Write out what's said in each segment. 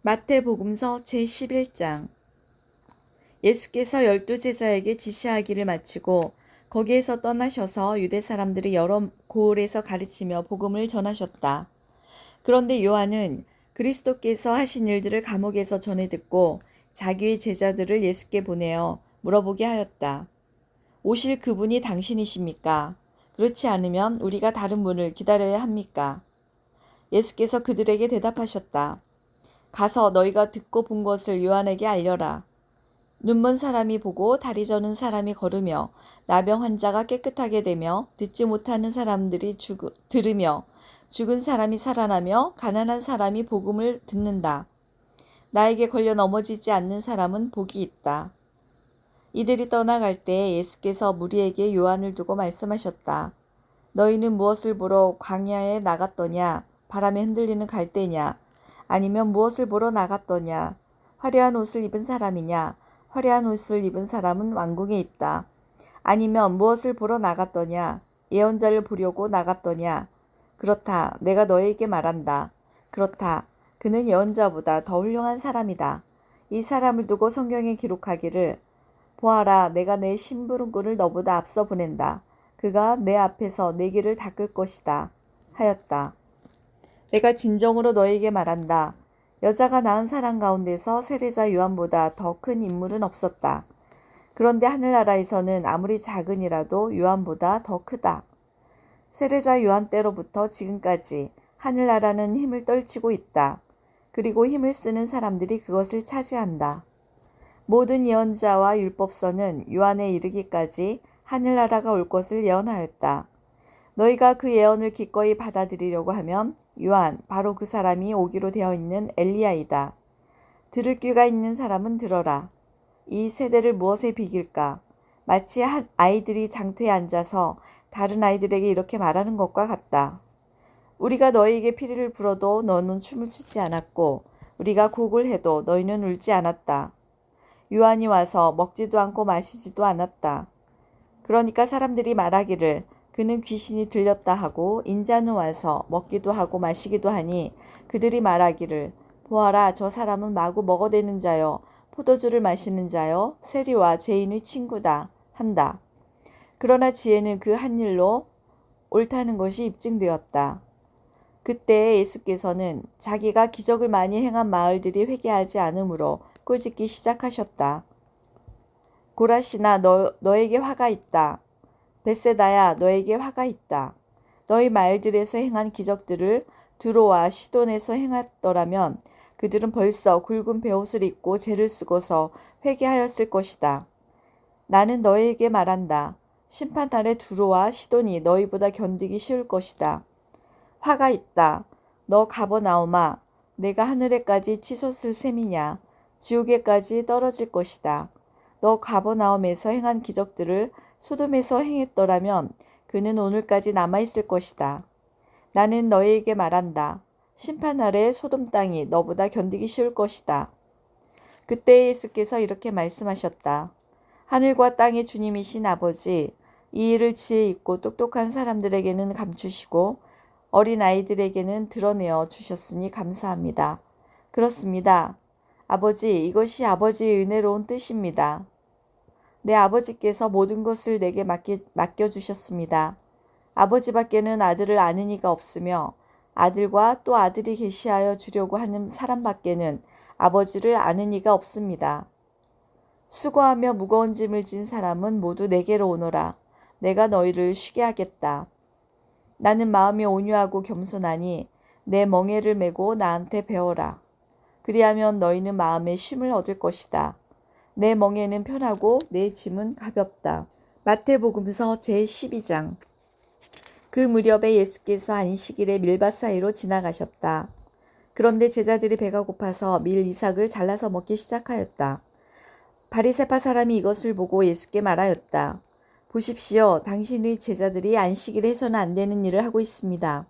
마태복음서 제11장. 예수께서 12제자에게 지시하기를 마치고 거기에서 떠나셔서 유대 사람들이 여러 고을에서 가르치며 복음을 전하셨다. 그런데 요한은 그리스도께서 하신 일들을 감옥에서 전해 듣고 자기의 제자들을 예수께 보내어 물어보게 하였다. 오실 그분이 당신이십니까? 그렇지 않으면 우리가 다른 분을 기다려야 합니까? 예수께서 그들에게 대답하셨다. 가서 너희가 듣고 본 것을 요한에게 알려라. 눈먼 사람이 보고 다리 저는 사람이 걸으며 나병 환자가 깨끗하게 되며 듣지 못하는 사람들이 들으며 죽은 사람이 살아나며 가난한 사람이 복음을 듣는다. 나에게 걸려 넘어지지 않는 사람은 복이 있다. 이들이 떠나갈 때 예수께서 무리에게 요한을 두고 말씀하셨다. 너희는 무엇을 보러 광야에 나갔더냐? 바람에 흔들리는 갈대냐? 아니면 무엇을 보러 나갔더냐? 화려한 옷을 입은 사람이냐? 화려한 옷을 입은 사람은 왕궁에 있다. 아니면 무엇을 보러 나갔더냐? 예언자를 보려고 나갔더냐? 그렇다. 내가 너에게 말한다. 그렇다. 그는 예언자보다 더 훌륭한 사람이다. 이 사람을 두고 성경에 기록하기를 보아라, 내가 내 심부름꾼을 너보다 앞서 보낸다. 그가 내 앞에서 내 길을 닦을 것이다. 하였다. 내가 진정으로 너에게 말한다. 여자가 낳은 사람 가운데서 세례자 요한보다 더 큰 인물은 없었다. 그런데 하늘나라에서는 아무리 작은이라도 요한보다 더 크다. 세례자 요한 때로부터 지금까지 하늘나라는 힘을 떨치고 있다. 그리고 힘을 쓰는 사람들이 그것을 차지한다. 모든 예언자와 율법서는 요한에 이르기까지 하늘나라가 올 것을 예언하였다. 너희가 그 예언을 기꺼이 받아들이려고 하면 요한, 바로 그 사람이 오기로 되어 있는 엘리야이다. 들을 귀가 있는 사람은 들어라. 이 세대를 무엇에 비길까? 마치 아이들이 장터에 앉아서 다른 아이들에게 이렇게 말하는 것과 같다. 우리가 너희에게 피리를 불어도 너는 춤을 추지 않았고 우리가 곡을 해도 너희는 울지 않았다. 요한이 와서 먹지도 않고 마시지도 않았다. 그러니까 사람들이 말하기를 그는 귀신이 들렸다 하고 인자는 와서 먹기도 하고 마시기도 하니 그들이 말하기를 보아라, 저 사람은 마구 먹어대는 자요 포도주를 마시는 자요 세리와 죄인의 친구다 한다. 그러나 지혜는 그 한 일로 옳다는 것이 입증되었다. 그때 예수께서는 자기가 기적을 많이 행한 마을들이 회개하지 않으므로 꾸짖기 시작하셨다. 고라시나 너에게 화가 있다. 벳세다야, 너에게 화가 있다. 너희 마을들에서 행한 기적들을 두로와 시돈에서 행했더라면 그들은 벌써 굵은 베옷을 입고 죄를 쓰고서 회개하였을 것이다. 나는 너희에게 말한다. 심판날에 두로와 시돈이 너희보다 견디기 쉬울 것이다. 화가 있다. 너 가버나움아, 내가 하늘에까지 치솟을 셈이냐. 지옥에까지 떨어질 것이다. 너 가버나움에서 행한 기적들을 소돔에서 행했더라면 그는 오늘까지 남아있을 것이다. 나는 너희에게 말한다. 심판날에 소돔 땅이 너보다 견디기 쉬울 것이다. 그때 예수께서 이렇게 말씀하셨다. 하늘과 땅의 주님이신 아버지, 이 일을 지혜 있고 똑똑한 사람들에게는 감추시고 어린 아이들에게는 드러내어 주셨으니 감사합니다. 그렇습니다. 아버지, 이것이 아버지의 은혜로운 뜻입니다. 내 아버지께서 모든 것을 내게 맡겨주셨습니다. 아버지밖에는 아들을 아는 이가 없으며 아들과 또 아들이 계시하여 주려고 하는 사람밖에는 아버지를 아는 이가 없습니다. 수고하며 무거운 짐을 진 사람은 모두 내게로 오너라. 내가 너희를 쉬게 하겠다. 나는 마음이 온유하고 겸손하니 내 멍에를 메고 나한테 배워라. 그리하면 너희는 마음의 쉼을 얻을 것이다. 내 멍에는 편하고 내 짐은 가볍다. 마태복음서 제12장. 그 무렵에 예수께서 안식일에 밀밭 사이로 지나가셨다. 그런데 제자들이 배가 고파서 밀 이삭을 잘라서 먹기 시작하였다. 바리새파 사람이 이것을 보고 예수께 말하였다. 보십시오, 당신의 제자들이 안식일에 해서는 안 되는 일을 하고 있습니다.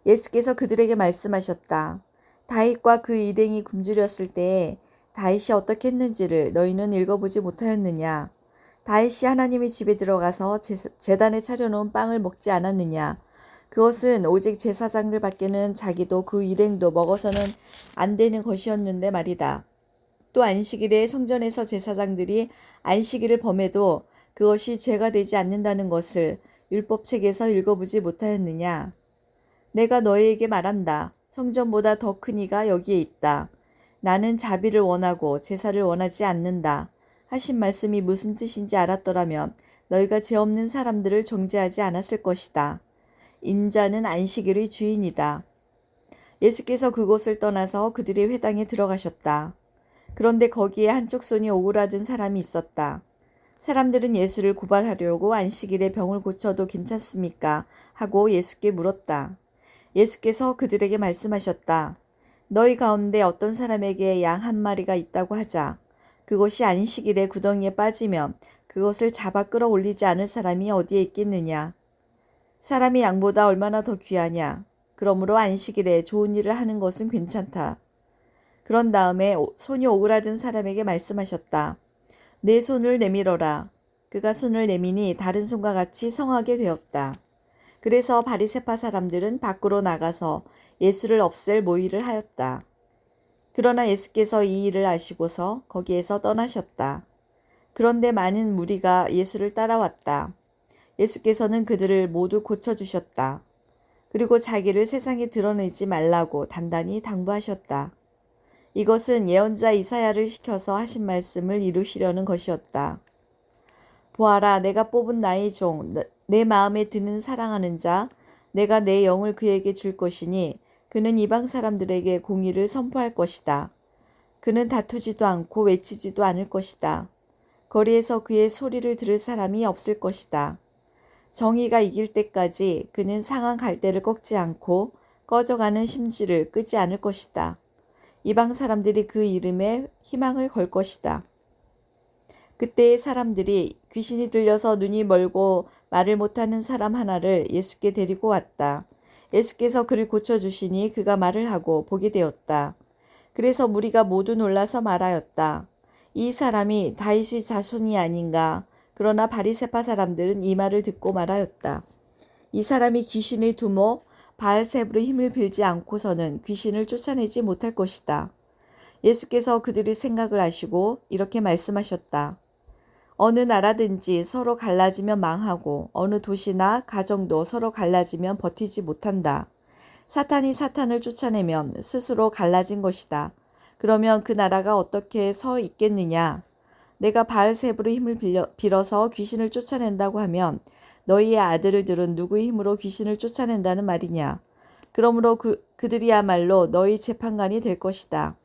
예수께서 그들에게 말씀하셨다. 다윗과 그 일행이 굶주렸을 때에 다윗이 어떻게 했는지를 너희는 읽어보지 못하였느냐? 다윗이 하나님의 집에 들어가서 제단에 차려놓은 빵을 먹지 않았느냐? 그것은 오직 제사장들밖에는 자기도 그 일행도 먹어서는 안 되는 것이었는데 말이다. 또 안식일에 성전에서 제사장들이 안식일을 범해도 그것이 죄가 되지 않는다는 것을 율법책에서 읽어보지 못하였느냐? 내가 너희에게 말한다. 성전보다 더 큰 이가 여기에 있다. 나는 자비를 원하고 제사를 원하지 않는다. 하신 말씀이 무슨 뜻인지 알았더라면 너희가 죄 없는 사람들을 정죄하지 않았을 것이다. 인자는 안식일의 주인이다. 예수께서 그곳을 떠나서 그들의 회당에 들어가셨다. 그런데 거기에 한쪽 손이 오그라든 사람이 있었다. 사람들은 예수를 고발하려고 안식일에 병을 고쳐도 괜찮습니까? 하고 예수께 물었다. 예수께서 그들에게 말씀하셨다. 너희 가운데 어떤 사람에게 양 한 마리가 있다고 하자. 그것이 안식일에 구덩이에 빠지면 그것을 잡아 끌어올리지 않을 사람이 어디에 있겠느냐. 사람이 양보다 얼마나 더 귀하냐. 그러므로 안식일에 좋은 일을 하는 것은 괜찮다. 그런 다음에 손이 오그라든 사람에게 말씀하셨다. 내 손을 내밀어라. 그가 손을 내미니 다른 손과 같이 성하게 되었다. 그래서 바리새파 사람들은 밖으로 나가서 예수를 없앨 모의를 하였다. 그러나 예수께서 이 일을 아시고서 거기에서 떠나셨다. 그런데 많은 무리가 예수를 따라왔다. 예수께서는 그들을 모두 고쳐주셨다. 그리고 자기를 세상에 드러내지 말라고 단단히 당부하셨다. 이것은 예언자 이사야를 시켜서 하신 말씀을 이루시려는 것이었다. 보아라, 내가 뽑은 나의 종, 내 마음에 드는 사랑하는 자, 내가 내 영을 그에게 줄 것이니 그는 이방 사람들에게 공의를 선포할 것이다. 그는 다투지도 않고 외치지도 않을 것이다. 거리에서 그의 소리를 들을 사람이 없을 것이다. 정의가 이길 때까지 그는 상한 갈대를 꺾지 않고 꺼져가는 심지를 끄지 않을 것이다. 이방 사람들이 그 이름에 희망을 걸 것이다. 그때의 사람들이 귀신이 들려서 눈이 멀고 말을 못하는 사람 하나를 예수께 데리고 왔다. 예수께서 그를 고쳐주시니 그가 말을 하고 보게 되었다. 그래서 무리가 모두 놀라서 말하였다. 이 사람이 다윗의 자손이 아닌가. 그러나 바리새파 사람들은 이 말을 듣고 말하였다. 이 사람이 귀신의 두목 바알세불의 힘을 빌지 않고서는 귀신을 쫓아내지 못할 것이다. 예수께서 그들의 생각을 아시고 이렇게 말씀하셨다. 어느 나라든지 서로 갈라지면 망하고 어느 도시나 가정도 서로 갈라지면 버티지 못한다. 사탄이 사탄을 쫓아내면 스스로 갈라진 것이다. 그러면 그 나라가 어떻게 서 있겠느냐? 내가 바알세불의 힘을 빌어서 귀신을 쫓아낸다고 하면 너희의 아들들은 누구의 힘으로 귀신을 쫓아낸다는 말이냐? 그러므로 그들이야말로 너희 재판관이 될 것이다.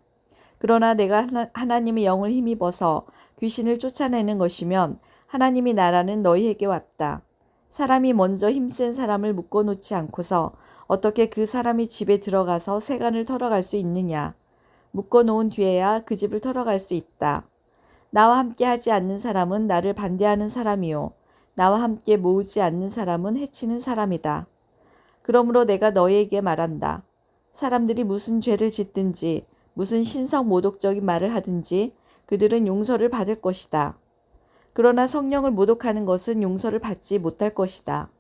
그러나 내가 하나님의 영을 힘입어서 귀신을 쫓아내는 것이면 하나님의 나라는 너희에게 왔다. 사람이 먼저 힘센 사람을 묶어놓지 않고서 어떻게 그 사람이 집에 들어가서 세간을 털어갈 수 있느냐? 묶어놓은 뒤에야 그 집을 털어갈 수 있다. 나와 함께 하지 않는 사람은 나를 반대하는 사람이요. 나와 함께 모으지 않는 사람은 해치는 사람이다. 그러므로 내가 너희에게 말한다. 사람들이 무슨 죄를 짓든지 무슨 신성 모독적인 말을 하든지 그들은 용서를 받을 것이다. 그러나 성령을 모독하는 것은 용서를 받지 못할 것이다.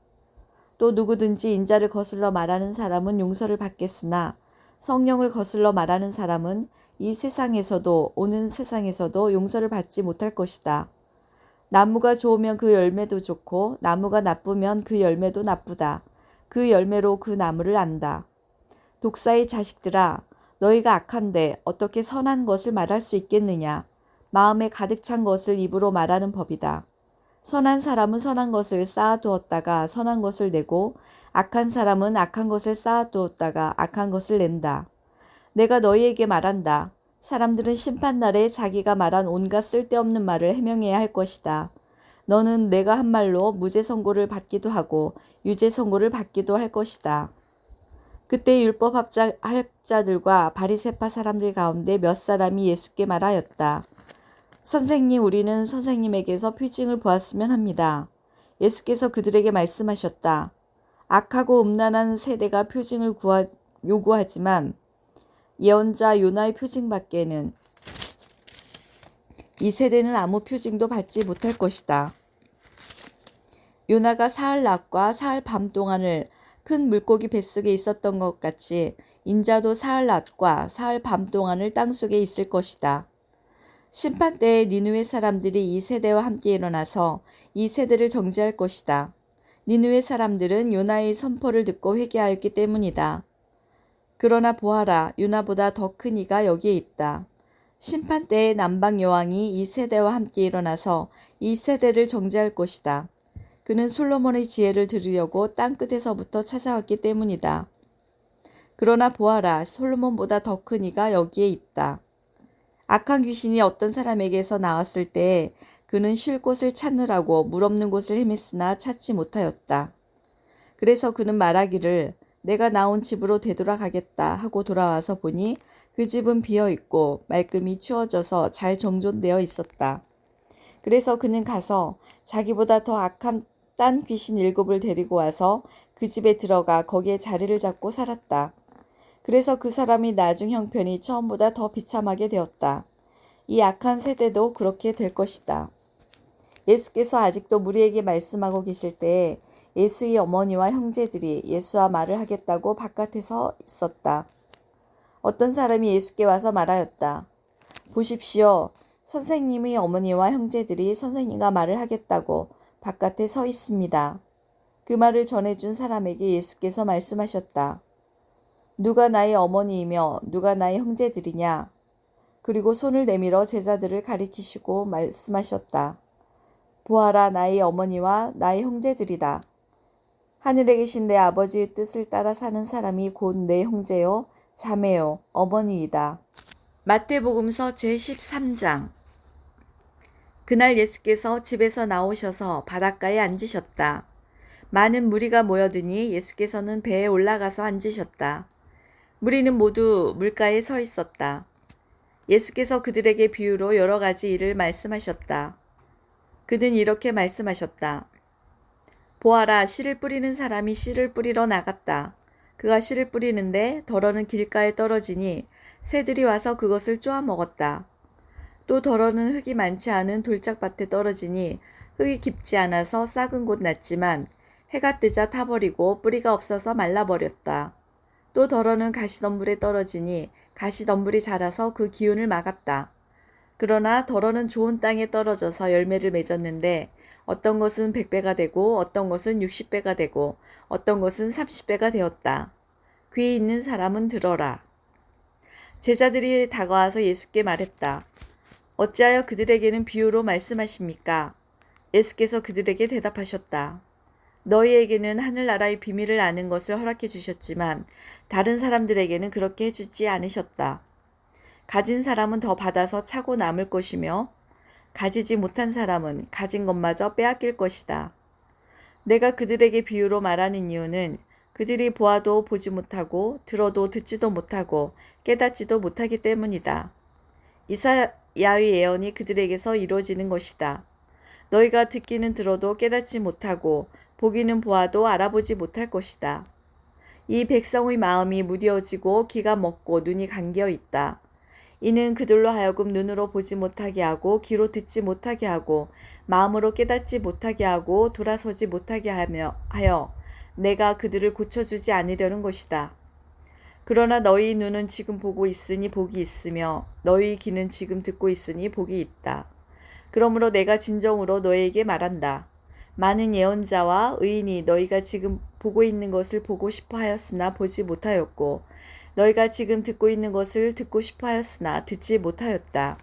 또 누구든지 인자를 거슬러 말하는 사람은 용서를 받겠으나 성령을 거슬러 말하는 사람은 이 세상에서도 오는 세상에서도 용서를 받지 못할 것이다. 나무가 좋으면 그 열매도 좋고 나무가 나쁘면 그 열매도 나쁘다. 그 열매로 그 나무를 안다. 독사의 자식들아, 너희가 악한데 어떻게 선한 것을 말할 수 있겠느냐? 마음에 가득 찬 것을 입으로 말하는 법이다. 선한 사람은 선한 것을 쌓아두었다가 선한 것을 내고 악한 사람은 악한 것을 쌓아두었다가 악한 것을 낸다. 내가 너희에게 말한다. 사람들은 심판날에 자기가 말한 온갖 쓸데없는 말을 해명해야 할 것이다. 너는 내가 한 말로 무죄 선고를 받기도 하고 유죄 선고를 받기도 할 것이다. 그때 율법 학자들과 바리새파 사람들 가운데 몇 사람이 예수께 말하였다. 선생님, 우리는 선생님에게서 표징을 보았으면 합니다. 예수께서 그들에게 말씀하셨다. 악하고 음란한 세대가 표징을 요구하지만 예언자 요나의 표징밖에는 이 세대는 아무 표징도 받지 못할 것이다. 요나가 사흘 낮과 사흘 밤 동안을 큰 물고기 뱃속에 있었던 것 같이 인자도 사흘 낮과 사흘 밤 동안을 땅속에 있을 것이다. 심판 때에 니느웨 사람들이 이 세대와 함께 일어나서 이 세대를 정죄할 것이다. 니느웨 사람들은 요나의 선포를 듣고 회개하였기 때문이다. 그러나 보아라, 요나보다 더 큰 이가 여기에 있다. 심판 때에 남방 여왕이 이 세대와 함께 일어나서 이 세대를 정죄할 것이다. 그는 솔로몬의 지혜를 들으려고 땅끝에서부터 찾아왔기 때문이다. 그러나 보아라, 솔로몬보다 더 큰 이가 여기에 있다. 악한 귀신이 어떤 사람에게서 나왔을 때에 그는 쉴 곳을 찾느라고 물 없는 곳을 헤맸으나 찾지 못하였다. 그래서 그는 말하기를 내가 나온 집으로 되돌아가겠다 하고 돌아와서 보니 그 집은 비어있고 말끔히 치워져서 잘 정돈되어 있었다. 그래서 그는 가서 자기보다 더 악한 딴 귀신 7을 데리고 와서 그 집에 들어가 거기에 자리를 잡고 살았다. 그래서 그 사람이 나중 형편이 처음보다 더 비참하게 되었다. 이 악한 세대도 그렇게 될 것이다. 예수께서 아직도 무리에게 말씀하고 계실 때에 예수의 어머니와 형제들이 예수와 말을 하겠다고 바깥에서 있었다. 어떤 사람이 예수께 와서 말하였다. 보십시오. 선생님의 어머니와 형제들이 선생님과 말을 하겠다고 바깥에 서 있습니다. 그 말을 전해준 사람에게 예수께서 말씀하셨다. 누가 나의 어머니이며 누가 나의 형제들이냐? 그리고 손을 내밀어 제자들을 가리키시고 말씀하셨다. 보아라, 나의 어머니와 나의 형제들이다. 하늘에 계신 내 아버지의 뜻을 따라 사는 사람이 곧 내 형제요, 자매요, 어머니이다. 마태복음서 제13장. 그날 예수께서 집에서 나오셔서 바닷가에 앉으셨다. 많은 무리가 모여드니 예수께서는 배에 올라가서 앉으셨다. 무리는 모두 물가에 서 있었다. 예수께서 그들에게 비유로 여러 가지 일을 말씀하셨다. 그는 이렇게 말씀하셨다. 보아라, 씨를 뿌리는 사람이 씨를 뿌리러 나갔다. 그가 씨를 뿌리는데 덜어는 길가에 떨어지니 새들이 와서 그것을 쪼아 먹었다. 또 덜어는 흙이 많지 않은 돌짝밭에 떨어지니 흙이 깊지 않아서 싹은 곳 났지만 해가 뜨자 타버리고 뿌리가 없어서 말라버렸다. 또 덜어는 가시덤불에 떨어지니 가시덤불이 자라서 그 기운을 막았다. 그러나 덜어는 좋은 땅에 떨어져서 열매를 맺었는데 어떤 것은 100배가 되고 어떤 것은 60배가 되고 어떤 것은 30배가 되었다. 귀 있는 사람은 들어라. 제자들이 다가와서 예수께 말했다. 어찌하여 그들에게는 비유로 말씀하십니까? 예수께서 그들에게 대답하셨다. 너희에게는 하늘나라의 비밀을 아는 것을 허락해 주셨지만 다른 사람들에게는 그렇게 해주지 않으셨다. 가진 사람은 더 받아서 차고 남을 것이며 가지지 못한 사람은 가진 것마저 빼앗길 것이다. 내가 그들에게 비유로 말하는 이유는 그들이 보아도 보지 못하고 들어도 듣지도 못하고 깨닫지도 못하기 때문이다. 이사야의 예언이 그들에게서 이루어지는 것이다. 너희가 듣기는 들어도 깨닫지 못하고 보기는 보아도 알아보지 못할 것이다. 이 백성의 마음이 무뎌지고 귀가 먹고 눈이 감겨 있다. 이는 그들로 하여금 눈으로 보지 못하게 하고 귀로 듣지 못하게 하고 마음으로 깨닫지 못하게 하고 돌아서지 못하게 하여 내가 그들을 고쳐주지 않으려는 것이다. 그러나 너희 눈은 지금 보고 있으니 복이 있으며 너희 귀는 지금 듣고 있으니 복이 있다. 그러므로 내가 진정으로 너희에게 말한다. 많은 예언자와 의인이 너희가 지금 보고 있는 것을 보고 싶어 하였으나 보지 못하였고 너희가 지금 듣고 있는 것을 듣고 싶어 하였으나 듣지 못하였다.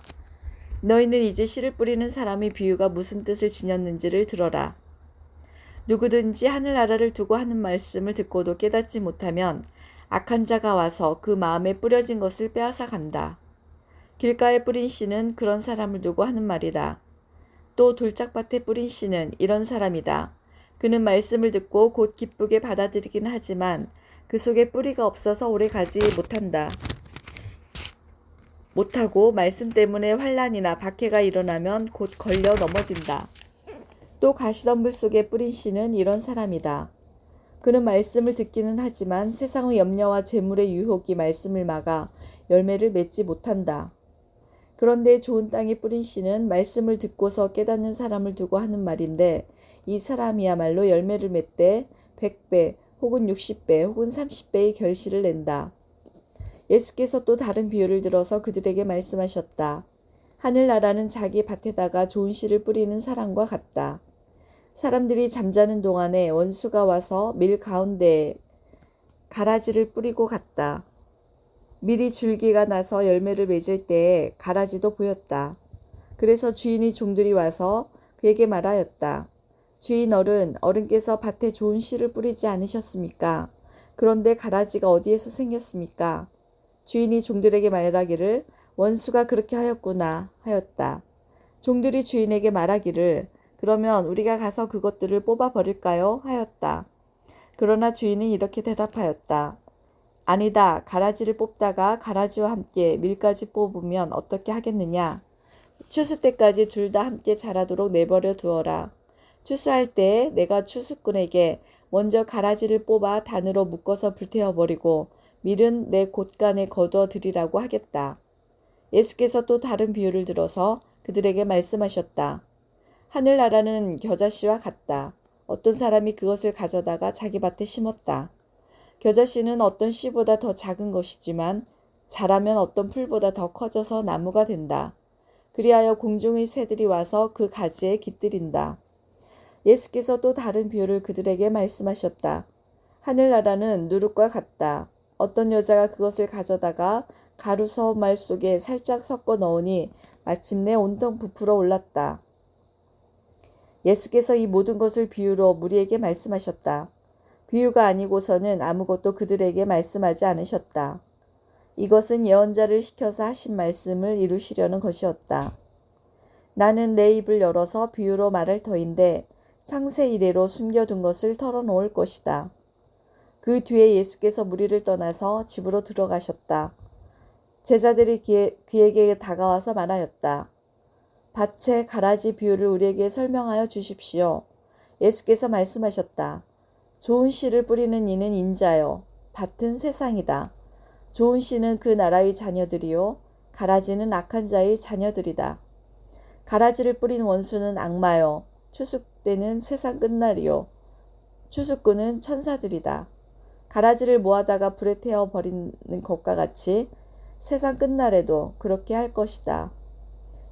너희는 이제 씨를 뿌리는 사람의 비유가 무슨 뜻을 지녔는지를 들어라. 누구든지 하늘나라를 두고 하는 말씀을 듣고도 깨닫지 못하면 악한 자가 와서 그 마음에 뿌려진 것을 빼앗아 간다. 길가에 뿌린 씨는 그런 사람을 두고 하는 말이다. 또 돌짝밭에 뿌린 씨는 이런 사람이다. 그는 말씀을 듣고 곧 기쁘게 받아들이긴 하지만 그 속에 뿌리가 없어서 오래 가지 못하고 말씀 때문에 환난이나 박해가 일어나면 곧 걸려 넘어진다. 또 가시덤불 속에 뿌린 씨는 이런 사람이다. 그는 말씀을 듣기는 하지만 세상의 염려와 재물의 유혹이 말씀을 막아 열매를 맺지 못한다. 그런데 좋은 땅에 뿌린 씨는 말씀을 듣고서 깨닫는 사람을 두고 하는 말인데 이 사람이야말로 열매를 맺되 100배 혹은 60배 혹은 30배의 결실을 낸다. 예수께서 또 다른 비유를 들어서 그들에게 말씀하셨다. 하늘나라는 자기 밭에다가 좋은 씨를 뿌리는 사람과 같다. 사람들이 잠자는 동안에 원수가 와서 밀 가운데에 가라지를 뿌리고 갔다. 밀이 줄기가 나서 열매를 맺을 때에 가라지도 보였다. 그래서 주인이 종들이 와서 그에게 말하였다. 주인 어른께서 밭에 좋은 씨를 뿌리지 않으셨습니까? 그런데 가라지가 어디에서 생겼습니까? 주인이 종들에게 말하기를 원수가 그렇게 하였구나 하였다. 종들이 주인에게 말하기를 그러면 우리가 가서 그것들을 뽑아 버릴까요? 하였다. 그러나 주인은 이렇게 대답하였다. 아니다. 가라지를 뽑다가 가라지와 함께 밀까지 뽑으면 어떻게 하겠느냐? 추수 때까지 둘 다 함께 자라도록 내버려 두어라. 추수할 때 내가 추수꾼에게 먼저 가라지를 뽑아 단으로 묶어서 불태워버리고 밀은 내 곳간에 거두어 드리라고 하겠다. 예수께서 또 다른 비유를 들어서 그들에게 말씀하셨다. 하늘나라는 겨자씨와 같다. 어떤 사람이 그것을 가져다가 자기 밭에 심었다. 겨자씨는 어떤 씨보다 더 작은 것이지만 자라면 어떤 풀보다 더 커져서 나무가 된다. 그리하여 공중의 새들이 와서 그 가지에 깃들인다. 예수께서 또 다른 비유를 그들에게 말씀하셨다. 하늘나라는 누룩과 같다. 어떤 여자가 그것을 가져다가 가루 서말 속에 살짝 섞어 넣으니 마침내 온통 부풀어 올랐다. 예수께서 이 모든 것을 비유로 무리에게 말씀하셨다. 비유가 아니고서는 아무것도 그들에게 말씀하지 않으셨다. 이것은 예언자를 시켜서 하신 말씀을 이루시려는 것이었다. 나는 내 입을 열어서 비유로 말할 터인데 창세 이래로 숨겨둔 것을 털어놓을 것이다. 그 뒤에 예수께서 무리를 떠나서 집으로 들어가셨다. 제자들이 그에게 다가와서 말하였다. 밭의 가라지 비유를 우리에게 설명하여 주십시오. 예수께서 말씀하셨다. 좋은 씨를 뿌리는 이는 인자요. 밭은 세상이다. 좋은 씨는 그 나라의 자녀들이요. 가라지는 악한 자의 자녀들이다. 가라지를 뿌린 원수는 악마요. 추수 때는 세상 끝날이요. 추수꾼은 천사들이다. 가라지를 모아다가 불에 태워 버리는 것과 같이 세상 끝날에도 그렇게 할 것이다.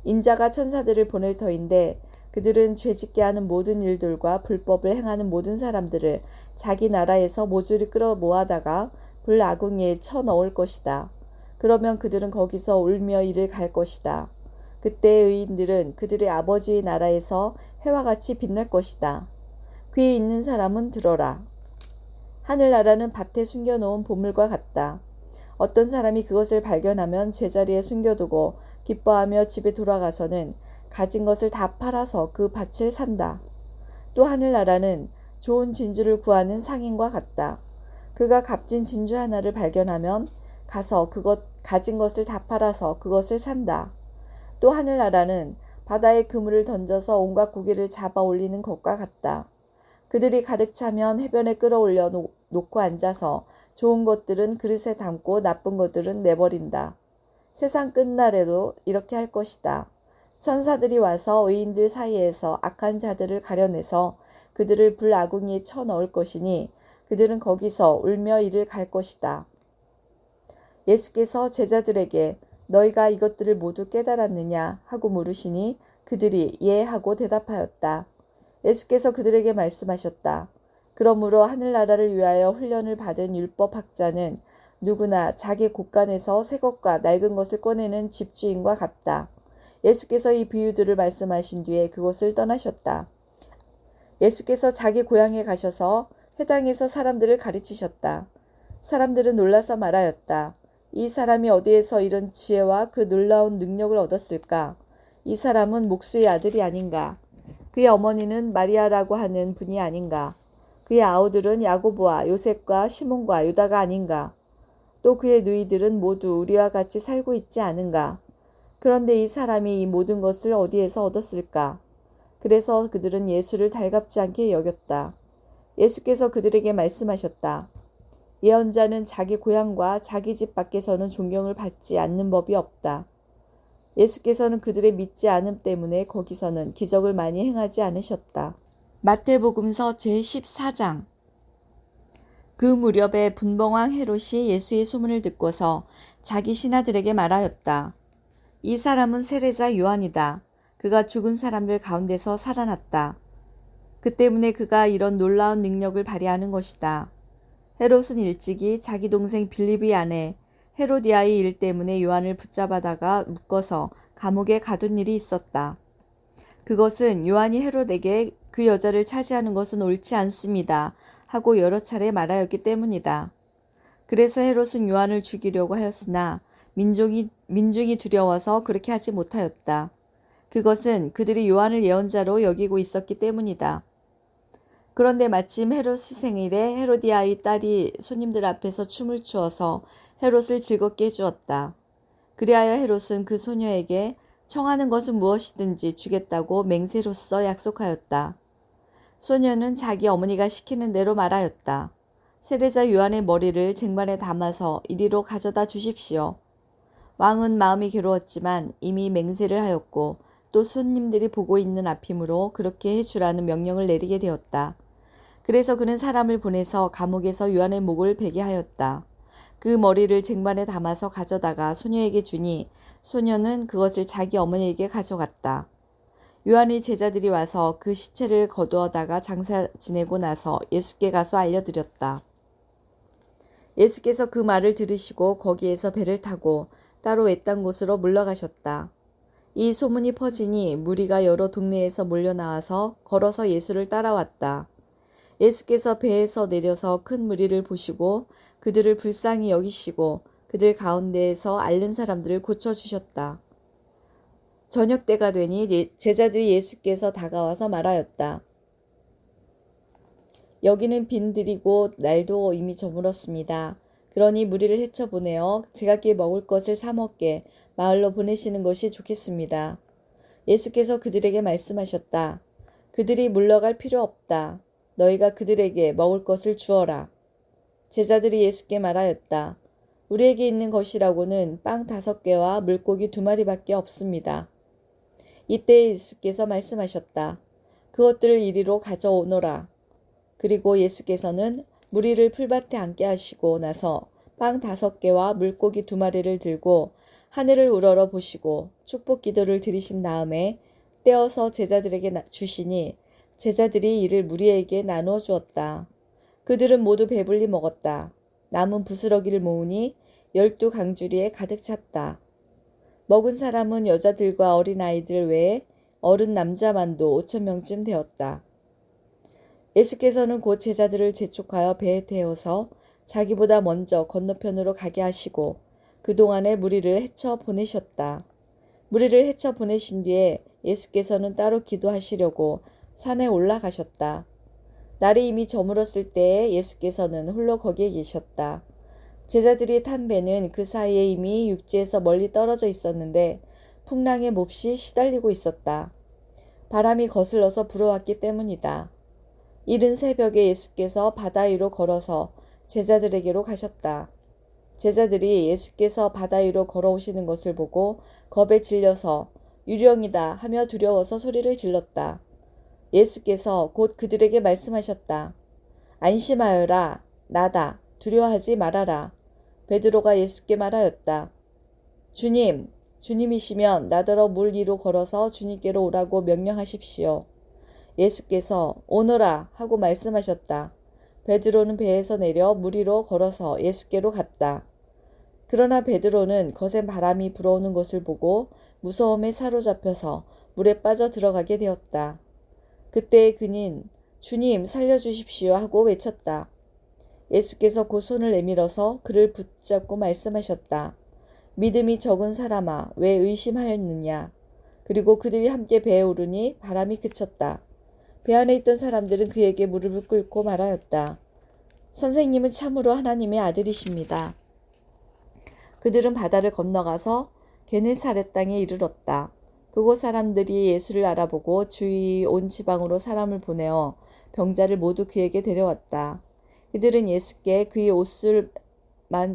인자가 천사들을 보낼 터인데 그들은 죄짓게 하는 모든 일들과 불법을 행하는 모든 사람들을 자기 나라에서 모조리 끌어 모아다가 불아궁이에 쳐넣을 것이다. 그러면 그들은 거기서 울며 이를 갈 것이다. 그때 의인들은 그들의 아버지의 나라에서 해와 같이 빛날 것이다. 귀에 있는 사람은 들어라. 하늘나라는 밭에 숨겨놓은 보물과 같다. 어떤 사람이 그것을 발견하면 제자리에 숨겨두고 기뻐하며 집에 돌아가서는 가진 것을 다 팔아서 그 밭을 산다. 또 하늘나라는 좋은 진주를 구하는 상인과 같다. 그가 값진 진주 하나를 발견하면 가서 가진 것을 다 팔아서 그것을 산다. 또 하늘나라는 바다에 그물을 던져서 온갖 고기를 잡아 올리는 것과 같다. 그들이 가득 차면 해변에 끌어올려 놓고 앉아서 좋은 것들은 그릇에 담고 나쁜 것들은 내버린다. 세상 끝날에도 이렇게 할 것이다. 천사들이 와서 의인들 사이에서 악한 자들을 가려내서 그들을 불아궁이에 쳐넣을 것이니 그들은 거기서 울며 이를 갈 것이다. 예수께서 제자들에게 너희가 이것들을 모두 깨달았느냐 하고 물으시니 그들이 예 하고 대답하였다. 예수께서 그들에게 말씀하셨다. 그러므로 하늘나라를 위하여 훈련을 받은 율법학자는 누구나 자기 곳간에서 새 것과 낡은 것을 꺼내는 집주인과 같다. 예수께서 이 비유들을 말씀하신 뒤에 그곳을 떠나셨다. 예수께서 자기 고향에 가셔서 회당에서 사람들을 가르치셨다. 사람들은 놀라서 말하였다. 이 사람이 어디에서 이런 지혜와 그 놀라운 능력을 얻었을까? 이 사람은 목수의 아들이 아닌가? 그의 어머니는 마리아라고 하는 분이 아닌가? 그의 아우들은 야고보와 요셉과 시몬과 유다가 아닌가? 또 그의 누이들은 모두 우리와 같이 살고 있지 않은가? 그런데 이 사람이 이 모든 것을 어디에서 얻었을까? 그래서 그들은 예수를 달갑지 않게 여겼다. 예수께서 그들에게 말씀하셨다. 예언자는 자기 고향과 자기 집 밖에서는 존경을 받지 않는 법이 없다. 예수께서는 그들의 믿지 않음 때문에 거기서는 기적을 많이 행하지 않으셨다. 마태복음서 제14장. 그 무렵에 분봉왕 헤롯이 예수의 소문을 듣고서 자기 신하들에게 말하였다. 이 사람은 세례자 요한이다. 그가 죽은 사람들 가운데서 살아났다. 그 때문에 그가 이런 놀라운 능력을 발휘하는 것이다. 헤롯은 일찍이 자기 동생 빌립의 아내 헤로디아의 일 때문에 요한을 붙잡아다가 묶어서 감옥에 가둔 일이 있었다. 그것은 요한이 헤롯에게 그 여자를 차지하는 것은 옳지 않습니다 하고 여러 차례 말하였기 때문이다. 그래서 헤롯은 요한을 죽이려고 하였으나 민중이 두려워서 그렇게 하지 못하였다. 그것은 그들이 요한을 예언자로 여기고 있었기 때문이다. 그런데 마침 헤롯 생일에 헤로디아의 딸이 손님들 앞에서 춤을 추어서 헤롯을 즐겁게 해주었다. 그리하여 헤롯은 그 소녀에게 청하는 것은 무엇이든지 주겠다고 맹세로써 약속하였다. 소녀는 자기 어머니가 시키는 대로 말하였다. 세례자 요한의 머리를 쟁반에 담아서 이리로 가져다 주십시오. 왕은 마음이 괴로웠지만 이미 맹세를 하였고 또 손님들이 보고 있는 앞이므로 그렇게 해주라는 명령을 내리게 되었다. 그래서 그는 사람을 보내서 감옥에서 요한의 목을 베게 하였다. 그 머리를 쟁반에 담아서 가져다가 소녀에게 주니 소녀는 그것을 자기 어머니에게 가져갔다. 요한의 제자들이 와서 그 시체를 거두어다가 장사 지내고 나서 예수께 가서 알려드렸다. 예수께서 그 말을 들으시고 거기에서 배를 타고 따로 외딴 곳으로 물러가셨다. 이 소문이 퍼지니 무리가 여러 동네에서 몰려나와서 걸어서 예수를 따라왔다. 예수께서 배에서 내려서 큰 무리를 보시고 그들을 불쌍히 여기시고 그들 가운데에서 앓는 사람들을 고쳐주셨다. 저녁 때가 되니 제자들이 예수께서 다가와서 말하였다. 여기는 빈들이고 날도 이미 저물었습니다. 그러니 무리를 헤쳐보내어 제각기 먹을 것을 사 먹게 마을로 보내시는 것이 좋겠습니다. 예수께서 그들에게 말씀하셨다. 그들이 물러갈 필요 없다. 너희가 그들에게 먹을 것을 주어라. 제자들이 예수께 말하였다. 우리에게 있는 것이라고는 빵 5개와 물고기 2마리밖에 없습니다. 이때 예수께서 말씀하셨다. 그것들을 이리로 가져오너라. 그리고 예수께서는 무리를 풀밭에 앉게 하시고 나서 빵 5개와 물고기 2마리를 들고 하늘을 우러러 보시고 축복 기도를 드리신 다음에 떼어서 제자들에게 주시니 제자들이 이를 무리에게 나누어 주었다. 그들은 모두 배불리 먹었다. 남은 부스러기를 모으니 12강주리에 가득 찼다. 먹은 사람은 여자들과 어린아이들 외에 어른 남자만도 5,000명쯤 되었다. 예수께서는 곧 제자들을 재촉하여 배에 태워서 자기보다 먼저 건너편으로 가게 하시고 그동안에 무리를 헤쳐 보내셨다. 무리를 헤쳐 보내신 뒤에 예수께서는 따로 기도하시려고 산에 올라가셨다. 날이 이미 저물었을 때에 예수께서는 홀로 거기에 계셨다. 제자들이 탄 배는 그 사이에 이미 육지에서 멀리 떨어져 있었는데 풍랑에 몹시 시달리고 있었다. 바람이 거슬러서 불어왔기 때문이다. 이른 새벽에 예수께서 바다 위로 걸어서 제자들에게로 가셨다. 제자들이 예수께서 바다 위로 걸어오시는 것을 보고 겁에 질려서 유령이다 하며 두려워서 소리를 질렀다. 예수께서 곧 그들에게 말씀하셨다. 안심하여라. 나다. 두려워하지 말아라. 베드로가 예수께 말하였다. 주님, 주님이시면 나더러 물 위로 걸어서 주님께로 오라고 명령하십시오. 예수께서 오너라 하고 말씀하셨다. 베드로는 배에서 내려 물 위로 걸어서 예수께로 갔다. 그러나 베드로는 거센 바람이 불어오는 것을 보고 무서움에 사로잡혀서 물에 빠져 들어가게 되었다. 그때 그는 주님 살려주십시오 하고 외쳤다. 예수께서 그 손을 내밀어서 그를 붙잡고 말씀하셨다. 믿음이 적은 사람아, 왜 의심하였느냐? 그리고 그들이 함께 배에 오르니 바람이 그쳤다. 배 안에 있던 사람들은 그에게 무릎을 꿇고 말하였다. 선생님은 참으로 하나님의 아들이십니다. 그들은 바다를 건너가서 게네사렛 땅에 이르렀다. 그곳 사람들이 예수를 알아보고 주위 온 지방으로 사람을 보내어 병자를 모두 그에게 데려왔다. 그들은 예수께 그의 옷을만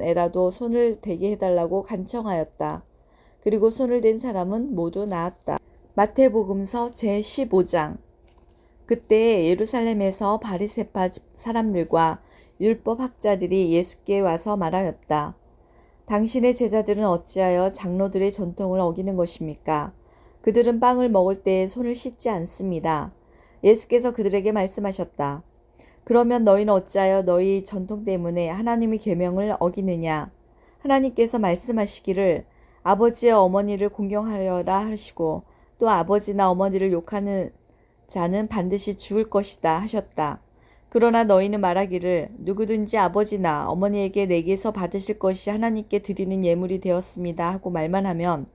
에라도 손을 대게 해달라고 간청하였다. 그리고 손을 댄 사람은 모두 나았다. 마태복음서 제15장. 그때 예루살렘에서 바리새파 사람들과 율법학자들이 예수께 와서 말하였다. 당신의 제자들은 어찌하여 장로들의 전통을 어기는 것입니까? 그들은 빵을 먹을 때에 손을 씻지 않습니다. 예수께서 그들에게 말씀하셨다. 그러면 너희는 어찌하여 너희 전통 때문에 하나님의 계명을 어기느냐? 하나님께서 말씀하시기를 아버지와 어머니를 공경하려라 하시고 또 아버지나 어머니를 욕하는 자는 반드시 죽을 것이다 하셨다. 그러나 너희는 말하기를 누구든지 아버지나 어머니에게 내게서 받으실 것이 하나님께 드리는 예물이 되었습니다 하고 말만 하면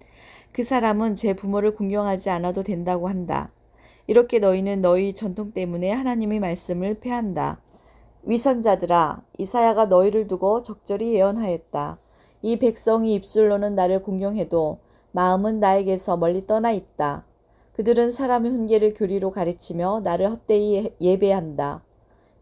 그 사람은 제 부모를 공경하지 않아도 된다고 한다. 이렇게 너희는 너희 전통 때문에 하나님의 말씀을 폐한다. 위선자들아, 이사야가 너희를 두고 적절히 예언하였다. 이 백성이 입술로는 나를 공경해도 마음은 나에게서 멀리 떠나 있다. 그들은 사람의 훈계를 교리로 가르치며 나를 헛되이 예배한다.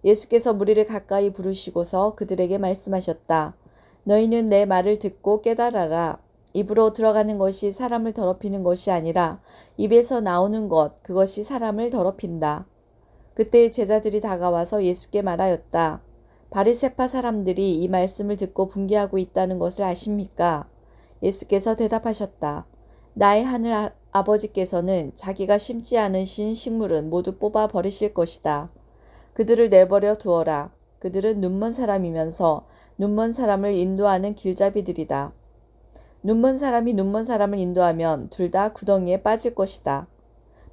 예수께서 무리를 가까이 부르시고서 그들에게 말씀하셨다. 너희는 내 말을 듣고 깨달아라. 입으로 들어가는 것이 사람을 더럽히는 것이 아니라 입에서 나오는 것, 그것이 사람을 더럽힌다. 그때 제자들이 다가와서 예수께 말하였다. 바리새파 사람들이 이 말씀을 듣고 분개하고 있다는 것을 아십니까? 예수께서 대답하셨다. 나의 하늘 아버지께서는 자기가 심지 않으신 식물은 모두 뽑아 버리실 것이다. 그들을 내버려 두어라. 그들은 눈먼 사람이면서 눈먼 사람을 인도하는 길잡이들이다. 눈먼 사람이 눈먼 사람을 인도하면 둘 다 구덩이에 빠질 것이다.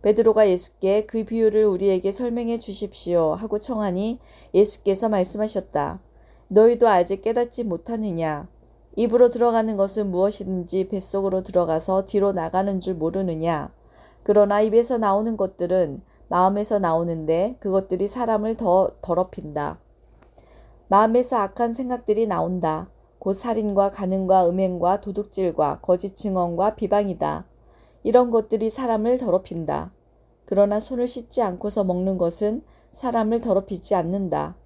베드로가 예수께 그 비유를 우리에게 설명해 주십시오 하고 청하니 예수께서 말씀하셨다. 너희도 아직 깨닫지 못하느냐? 입으로 들어가는 것은 무엇이든지 뱃속으로 들어가서 뒤로 나가는 줄 모르느냐? 그러나 입에서 나오는 것들은 마음에서 나오는데 그것들이 사람을 더 더럽힌다. 마음에서 악한 생각들이 나온다. 곧 살인과 간음과 음행과 도둑질과 거짓 증언과 비방이다. 이런 것들이 사람을 더럽힌다. 그러나 손을 씻지 않고서 먹는 것은 사람을 더럽히지 않는다.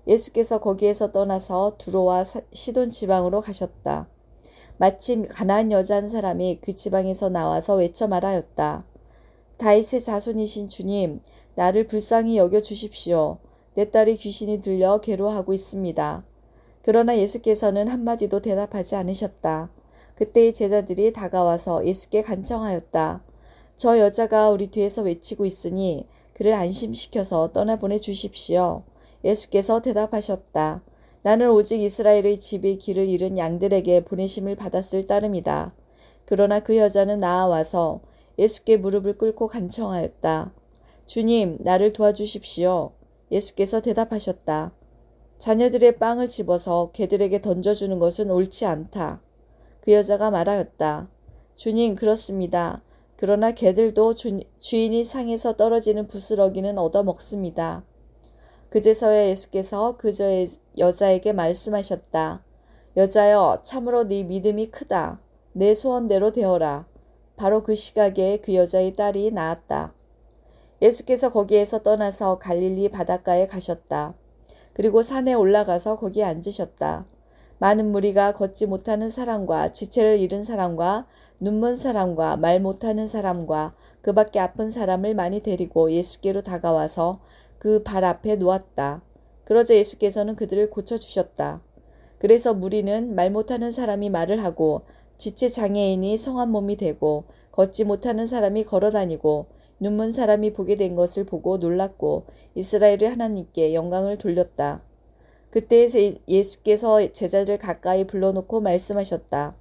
예수께서 거기에서 떠나서 두로와 시돈 지방으로 가셨다. 마침 가나안 여자 한 사람이 그 지방에서 나와서 외쳐 말하였다. 다윗의 자손이신 주님, 나를 불쌍히 여겨 주십시오. 내 딸이 귀신이 들려 괴로워하고 있습니다. 그러나 예수께서는 한마디도 대답하지 않으셨다. 그때의 제자들이 다가와서 예수께 간청하였다. 저 여자가 우리 뒤에서 외치고 있으니 그를 안심시켜서 떠나보내 주십시오. 예수께서 대답하셨다. 나는 오직 이스라엘의 집의 길을 잃은 양들에게 보내심을 받았을 따름이다. 그러나 그 여자는 나아와서 예수께 무릎을 꿇고 간청하였다. 주님, 나를 도와주십시오. 예수께서 대답하셨다. 자녀들의 빵을 집어서 개들에게 던져주는 것은 옳지 않다. 그 여자가 말하였다. 주님, 그렇습니다. 그러나 개들도 주인이 상에서 떨어지는 부스러기는 얻어먹습니다. 그제서야 예수께서 그 여자에게 말씀하셨다. 여자여, 참으로 네 믿음이 크다. 내 소원대로 되어라. 바로 그 시각에 그 여자의 딸이 나았다. 예수께서 거기에서 떠나서 갈릴리 바닷가에 가셨다. 그리고 산에 올라가서 거기에 앉으셨다. 많은 무리가 걷지 못하는 사람과 지체를 잃은 사람과 눈먼 사람과 말 못하는 사람과 그 밖에 아픈 사람을 많이 데리고 예수께로 다가와서 그 발 앞에 놓았다. 그러자 예수께서는 그들을 고쳐주셨다. 그래서 무리는 말 못하는 사람이 말을 하고 지체 장애인이 성한 몸이 되고 걷지 못하는 사람이 걸어다니고 눈먼 사람이 보게 된 것을 보고 놀랐고 이스라엘의 하나님께 영광을 돌렸다. 그때 예수께서 제자들 가까이 불러놓고 말씀하셨다.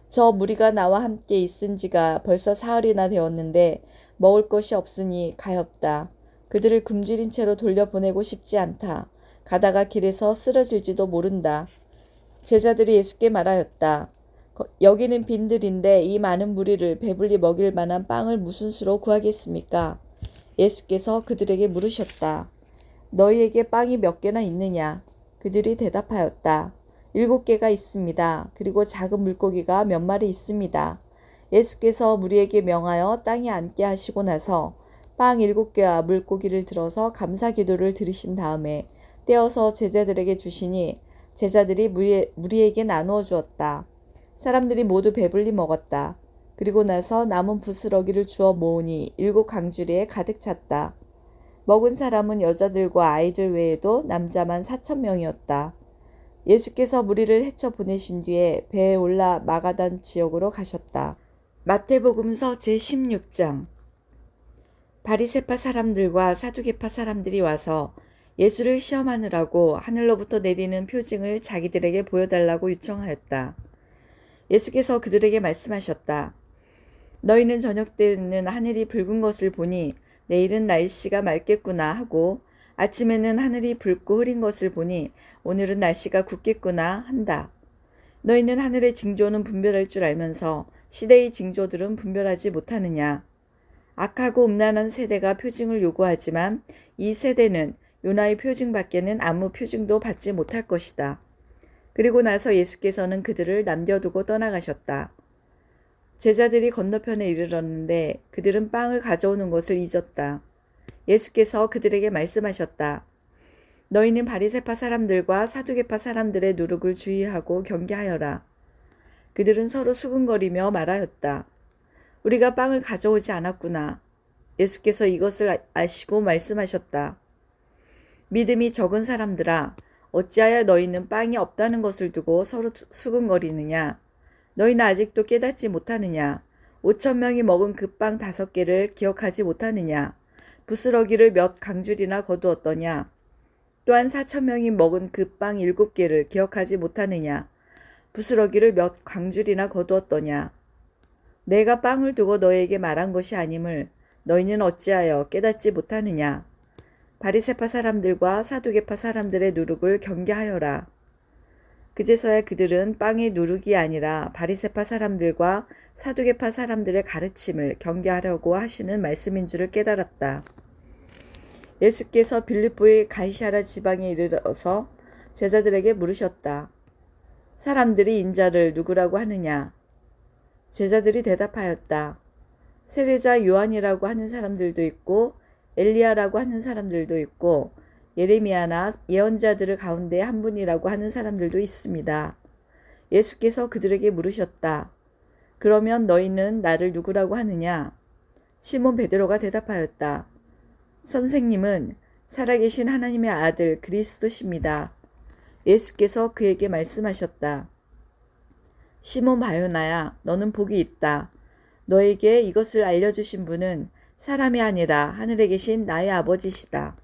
저 무리가 나와 함께 있은 지가 벌써 사흘이나 되었는데 먹을 것이 없으니 가엾다. 그들을 굶주린 채로 돌려보내고 싶지 않다. 가다가 길에서 쓰러질지도 모른다. 제자들이 예수께 말하였다. 여기는 빈들인데 이 많은 무리를 배불리 먹일 만한 빵을 무슨 수로 구하겠습니까? 예수께서 그들에게 물으셨다. 너희에게 빵이 몇 개나 있느냐? 그들이 대답하였다. 7개가 있습니다. 그리고 작은 물고기가 몇 마리 있습니다. 예수께서 무리에게 명하여 땅에 앉게 하시고 나서 빵 7개와 물고기를 들어서 감사 기도를 드리신 다음에 떼어서 제자들에게 주시니 제자들이 무리에게 나누어 주었다. 사람들이 모두 배불리 먹었다. 그리고 나서 남은 부스러기를 주워 모으니 7 강주리에 가득 찼다. 먹은 사람은 여자들과 아이들 외에도 남자만 4,000명이었다. 예수께서 무리를 헤쳐 보내신 뒤에 배에 올라 마가단 지역으로 가셨다. 마태복음서 제16장. 바리새파 사람들과 사두개파 사람들이 와서 예수를 시험하느라고 하늘로부터 내리는 표징을 자기들에게 보여달라고 요청하였다. 예수께서 그들에게 말씀하셨다. 너희는 저녁 때는 하늘이 붉은 것을 보니 내일은 날씨가 맑겠구나 하고 아침에는 하늘이 붉고 흐린 것을 보니 오늘은 날씨가 굳겠구나 한다. 너희는 하늘의 징조는 분별할 줄 알면서 시대의 징조들은 분별하지 못하느냐. 악하고 음란한 세대가 표징을 요구하지만 이 세대는 요나의 표징밖에는 아무 표징도 받지 못할 것이다. 그리고 나서 예수께서는 그들을 남겨두고 떠나가셨다. 제자들이 건너편에 이르렀는데 그들은 빵을 가져오는 것을 잊었다. 예수께서 그들에게 말씀하셨다. 너희는 바리새파 사람들과 사두개파 사람들의 누룩을 주의하고 경계하여라. 그들은 서로 수근거리며 말하였다. 우리가 빵을 가져오지 않았구나. 예수께서 이것을 아시고 말씀하셨다. 믿음이 적은 사람들아, 어찌하여 너희는 빵이 없다는 것을 두고 서로 수근거리느냐. 너희는 아직도 깨닫지 못하느냐. 5,000명이 먹은 그 빵 5개를 기억하지 못하느냐. 부스러기를 몇 강줄이나 거두었더냐. 또한 4,000명이 먹은 그 빵 7개를 기억하지 못하느냐. 부스러기를 몇 강줄이나 거두었더냐. 내가 빵을 두고 너희에게 말한 것이 아님을 너희는 어찌하여 깨닫지 못하느냐. 바리새파 사람들과 사두개파 사람들의 누룩을 경계하여라. 그제서야 그들은 빵의 누룩이 아니라 바리새파 사람들과 사두개파 사람들의 가르침을 경계하려고 하시는 말씀인 줄을 깨달았다. 예수께서 빌립보의 가이사랴 지방에 이르러서 제자들에게 물으셨다. 사람들이 인자를 누구라고 하느냐? 제자들이 대답하였다. 세례자 요한이라고 하는 사람들도 있고 엘리야라고 하는 사람들도 있고 예레미야나 예언자들 가운데 한 분이라고 하는 사람들도 있습니다. 예수께서 그들에게 물으셨다. 그러면 너희는 나를 누구라고 하느냐? 시몬 베드로가 대답하였다. 선생님은 살아계신 하나님의 아들 그리스도십니다. 예수께서 그에게 말씀하셨다. 시몬 바요나야, 너는 복이 있다. 너에게 이것을 알려주신 분은 사람이 아니라 하늘에 계신 나의 아버지시다.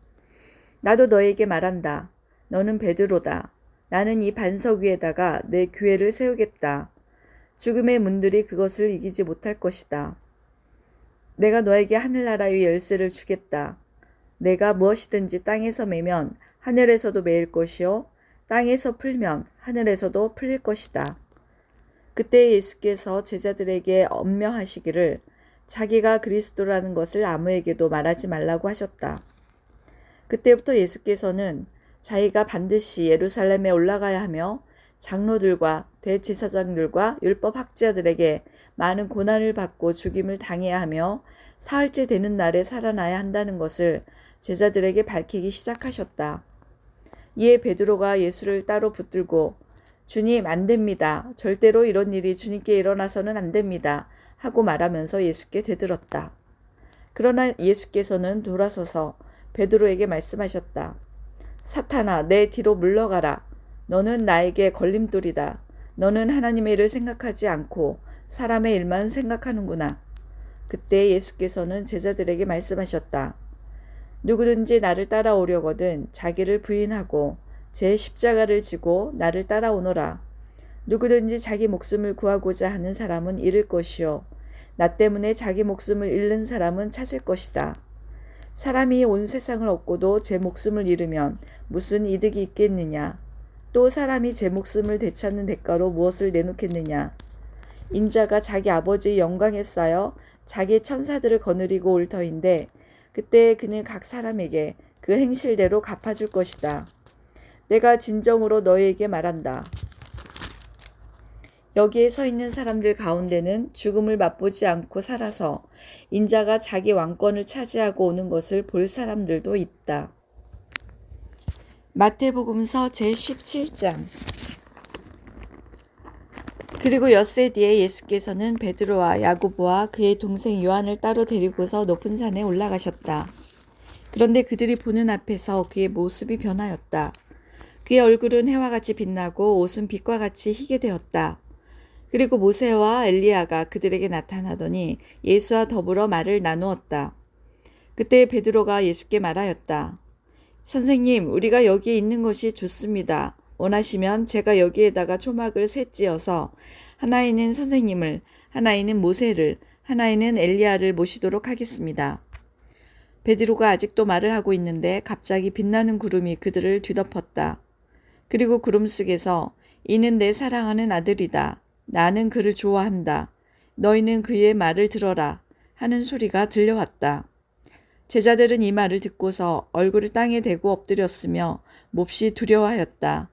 나도 너에게 말한다. 너는 베드로다. 나는 이 반석 위에다가 내 교회를 세우겠다. 죽음의 문들이 그것을 이기지 못할 것이다. 내가 너에게 하늘나라의 열쇠를 주겠다. 내가 무엇이든지 땅에서 매면 하늘에서도 매일 것이요 땅에서 풀면 하늘에서도 풀릴 것이다. 그때 예수께서 제자들에게 엄명하시기를 자기가 그리스도라는 것을 아무에게도 말하지 말라고 하셨다. 그때부터 예수께서는 자기가 반드시 예루살렘에 올라가야 하며 장로들과 대제사장들과 율법학자들에게 많은 고난을 받고 죽임을 당해야 하며 사흘째 되는 날에 살아나야 한다는 것을 제자들에게 밝히기 시작하셨다. 이에 베드로가 예수를 따로 붙들고 주님 안 됩니다. 절대로 이런 일이 주님께 일어나서는 안 됩니다. 하고 말하면서 예수께 대들었다. 그러나 예수께서는 돌아서서 베드로에게 말씀하셨다. 사탄아, 내 뒤로 물러가라. 너는 나에게 걸림돌이다. 너는 하나님의 일을 생각하지 않고 사람의 일만 생각하는구나. 그때 예수께서는 제자들에게 말씀하셨다. 누구든지 나를 따라오려거든 자기를 부인하고 제 십자가를 지고 나를 따라오너라. 누구든지 자기 목숨을 구하고자 하는 사람은 잃을 것이요 나 때문에 자기 목숨을 잃는 사람은 찾을 것이다. 사람이 온 세상을 얻고도 제 목숨을 잃으면 무슨 이득이 있겠느냐. 또 사람이 제 목숨을 되찾는 대가로 무엇을 내놓겠느냐. 인자가 자기 아버지의 영광에 쌓여 자기 천사들을 거느리고 올 터인데 그때 그는 각 사람에게 그 행실대로 갚아줄 것이다. 내가 진정으로 너희에게 말한다. 여기에 서 있는 사람들 가운데는 죽음을 맛보지 않고 살아서 인자가 자기 왕권을 차지하고 오는 것을 볼 사람들도 있다. 마태복음서 제17장. 그리고 엿새 뒤에 예수께서는 베드로와 야고보와 그의 동생 요한을 따로 데리고서 높은 산에 올라가셨다. 그런데 그들이 보는 앞에서 그의 모습이 변하였다. 그의 얼굴은 해와 같이 빛나고 옷은 빛과 같이 희게 되었다. 그리고 모세와 엘리야가 그들에게 나타나더니 예수와 더불어 말을 나누었다. 그때 베드로가 예수께 말하였다. 선생님, 우리가 여기에 있는 것이 좋습니다. 원하시면 제가 여기에다가 초막을 셋 지어서 하나에는 선생님을, 하나에는 모세를, 하나에는 엘리야를 모시도록 하겠습니다. 베드로가 아직도 말을 하고 있는데 갑자기 빛나는 구름이 그들을 뒤덮었다. 그리고 구름 속에서 이는 내 사랑하는 아들이다. 나는 그를 좋아한다. 너희는 그의 말을 들어라. 하는 소리가 들려왔다. 제자들은 이 말을 듣고서 얼굴을 땅에 대고 엎드렸으며 몹시 두려워하였다.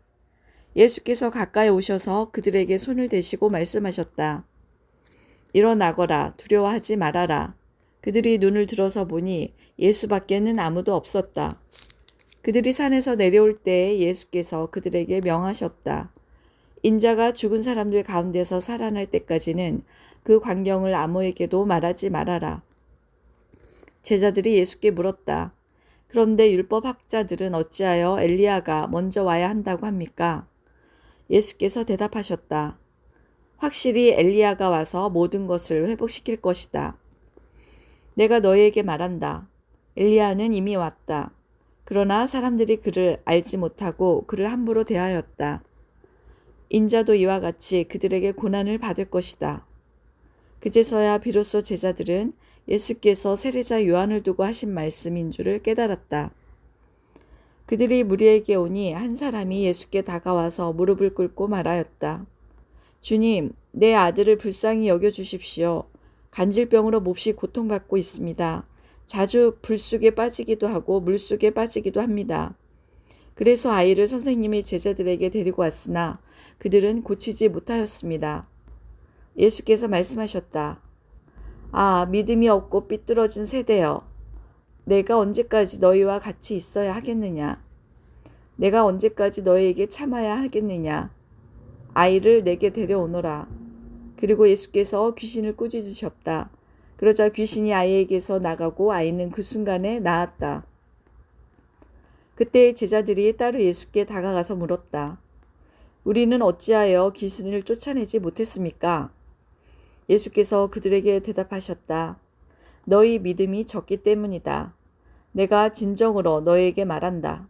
예수께서 가까이 오셔서 그들에게 손을 대시고 말씀하셨다. 일어나거라. 두려워하지 말아라. 그들이 눈을 들어서 보니 예수밖에는 아무도 없었다. 그들이 산에서 내려올 때에 예수께서 그들에게 명하셨다. 인자가 죽은 사람들 가운데서 살아날 때까지는 그 광경을 아무에게도 말하지 말아라. 제자들이 예수께 물었다. 그런데 율법학자들은 어찌하여 엘리야가 먼저 와야 한다고 합니까? 예수께서 대답하셨다. 확실히 엘리야가 와서 모든 것을 회복시킬 것이다. 내가 너희에게 말한다. 엘리야는 이미 왔다. 그러나 사람들이 그를 알지 못하고 그를 함부로 대하였다. 인자도 이와 같이 그들에게 고난을 받을 것이다. 그제서야 비로소 제자들은 예수께서 세례자 요한을 두고 하신 말씀인 줄을 깨달았다. 그들이 무리에게 오니 한 사람이 예수께 다가와서 무릎을 꿇고 말하였다. 주님, 내 아들을 불쌍히 여겨주십시오. 간질병으로 몹시 고통받고 있습니다. 자주 불 속에 빠지기도 하고 물 속에 빠지기도 합니다. 그래서 아이를 선생님이 제자들에게 데리고 왔으나 그들은 고치지 못하였습니다. 예수께서 말씀하셨다. 아, 믿음이 없고 삐뚤어진 세대여. 내가 언제까지 너희와 같이 있어야 하겠느냐? 내가 언제까지 너희에게 참아야 하겠느냐? 아이를 내게 데려오너라. 그리고 예수께서 귀신을 꾸짖으셨다. 그러자 귀신이 아이에게서 나가고 아이는 그 순간에 나았다. 그때 제자들이 따로 예수께 다가가서 물었다. 우리는 어찌하여 귀신을 쫓아내지 못했습니까? 예수께서 그들에게 대답하셨다. 너희 믿음이 적기 때문이다. 내가 진정으로 너희에게 말한다.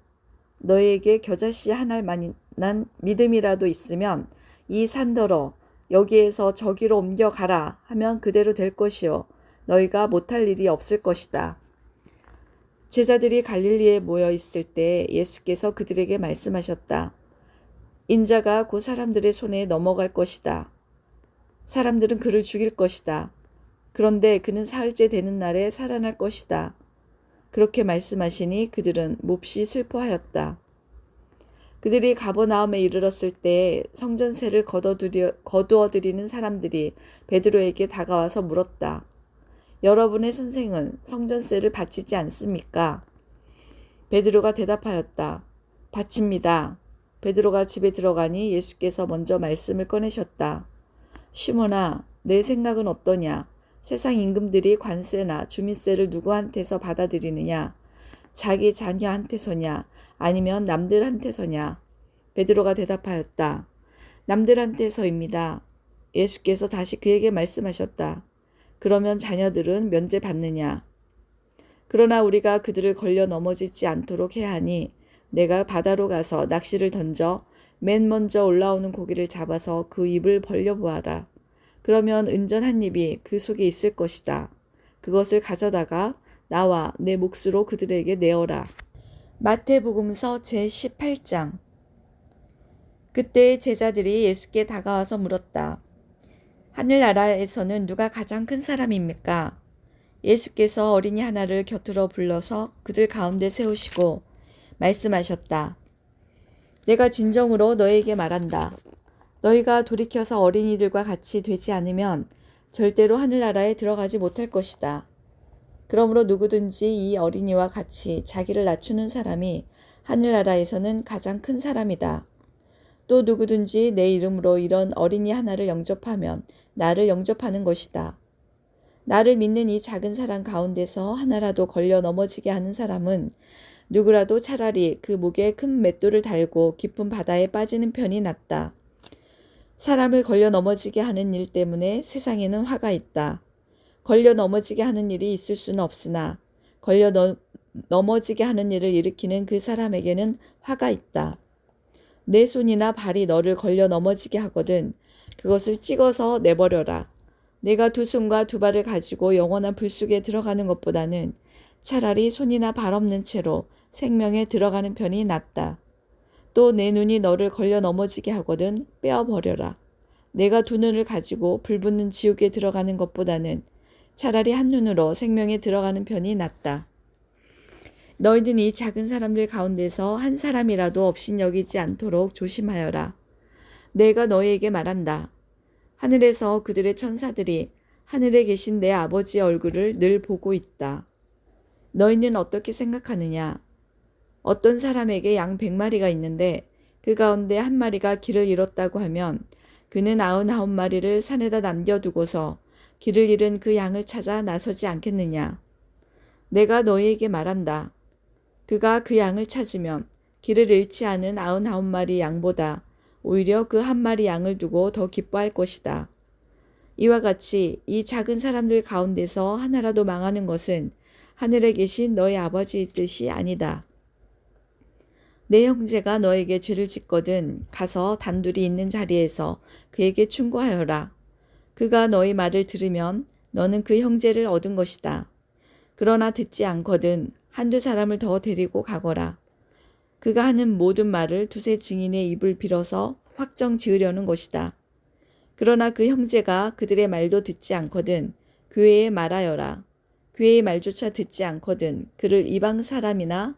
너희에게 겨자씨 하나만한 믿음이라도 있으면 이 산더러 여기에서 저기로 옮겨가라 하면 그대로 될 것이요. 너희가 못할 일이 없을 것이다. 제자들이 갈릴리에 모여 있을 때 예수께서 그들에게 말씀하셨다. 인자가 곧 사람들의 손에 넘어갈 것이다. 사람들은 그를 죽일 것이다. 그런데 그는 사흘째 되는 날에 살아날 것이다. 그렇게 말씀하시니 그들은 몹시 슬퍼하였다. 그들이 가버나움에 이르렀을 때 성전세를 거두어들이는 사람들이 베드로에게 다가와서 물었다. 여러분의 선생은 성전세를 바치지 않습니까? 베드로가 대답하였다. 바칩니다. 베드로가 집에 들어가니 예수께서 먼저 말씀을 꺼내셨다. 시몬아, 내 생각은 어떠냐? 세상 임금들이 관세나 주민세를 누구한테서 받아들이느냐? 자기 자녀한테서냐? 아니면 남들한테서냐? 베드로가 대답하였다. 남들한테서입니다. 예수께서 다시 그에게 말씀하셨다. 그러면 자녀들은 면제받느냐? 그러나 우리가 그들을 걸려 넘어지지 않도록 해야 하니 내가 바다로 가서 낚시를 던져 맨 먼저 올라오는 고기를 잡아서 그 입을 벌려보아라. 그러면 은전 한 입이 그 속에 있을 것이다. 그것을 가져다가 나와 내 몫으로 그들에게 내어라. 마태복음서 제18장. 그때 제자들이 예수께 다가와서 물었다. 하늘나라에서는 누가 가장 큰 사람입니까? 예수께서 어린이 하나를 곁으로 불러서 그들 가운데 세우시고 말씀하셨다. 내가 진정으로 너희에게 말한다. 너희가 돌이켜서 어린이들과 같이 되지 않으면 절대로 하늘나라에 들어가지 못할 것이다. 그러므로 누구든지 이 어린이와 같이 자기를 낮추는 사람이 하늘나라에서는 가장 큰 사람이다. 또 누구든지 내 이름으로 이런 어린이 하나를 영접하면 나를 영접하는 것이다. 나를 믿는 이 작은 사람 가운데서 하나라도 걸려 넘어지게 하는 사람은 누구라도 차라리 그 목에 큰 맷돌을 달고 깊은 바다에 빠지는 편이 낫다. 사람을 걸려 넘어지게 하는 일 때문에 세상에는 화가 있다. 걸려 넘어지게 하는 일이 있을 수는 없으나 넘어지게 하는 일을 일으키는 그 사람에게는 화가 있다. 내 손이나 발이 너를 걸려 넘어지게 하거든 그것을 찍어서 내버려라. 내가 두 손과 두 발을 가지고 영원한 불 속에 들어가는 것보다는 차라리 손이나 발 없는 채로 생명에 들어가는 편이 낫다. 또 내 눈이 너를 걸려 넘어지게 하거든 빼어버려라. 내가 두 눈을 가지고 불붙는 지옥에 들어가는 것보다는 차라리 한 눈으로 생명에 들어가는 편이 낫다. 너희는 이 작은 사람들 가운데서 한 사람이라도 업신여기지 않도록 조심하여라. 내가 너희에게 말한다. 하늘에서 그들의 천사들이 하늘에 계신 내 아버지의 얼굴을 늘 보고 있다. 너희는 어떻게 생각하느냐? 어떤 사람에게 양 100마리가 있는데 그 가운데 한 마리가 길을 잃었다고 하면 그는 99마리를 산에다 남겨두고서 길을 잃은 그 양을 찾아 나서지 않겠느냐? 내가 너희에게 말한다. 그가 그 양을 찾으면 길을 잃지 않은 99마리 양보다 오히려 그 한 마리 양을 두고 더 기뻐할 것이다. 이와 같이 이 작은 사람들 가운데서 하나라도 망하는 것은 하늘에 계신 너희 아버지의 뜻이 아니다. 내 형제가 너에게 죄를 짓거든 가서 단둘이 있는 자리에서 그에게 충고하여라. 그가 너희 말을 들으면 너는 그 형제를 얻은 것이다. 그러나 듣지 않거든 한두 사람을 더 데리고 가거라. 그가 하는 모든 말을 두세 증인의 입을 빌어서 확정 지으려는 것이다. 그러나 그 형제가 그들의 말도 듣지 않거든 교회에 말하여라. 교회의 말조차 듣지 않거든 그를 이방 사람이나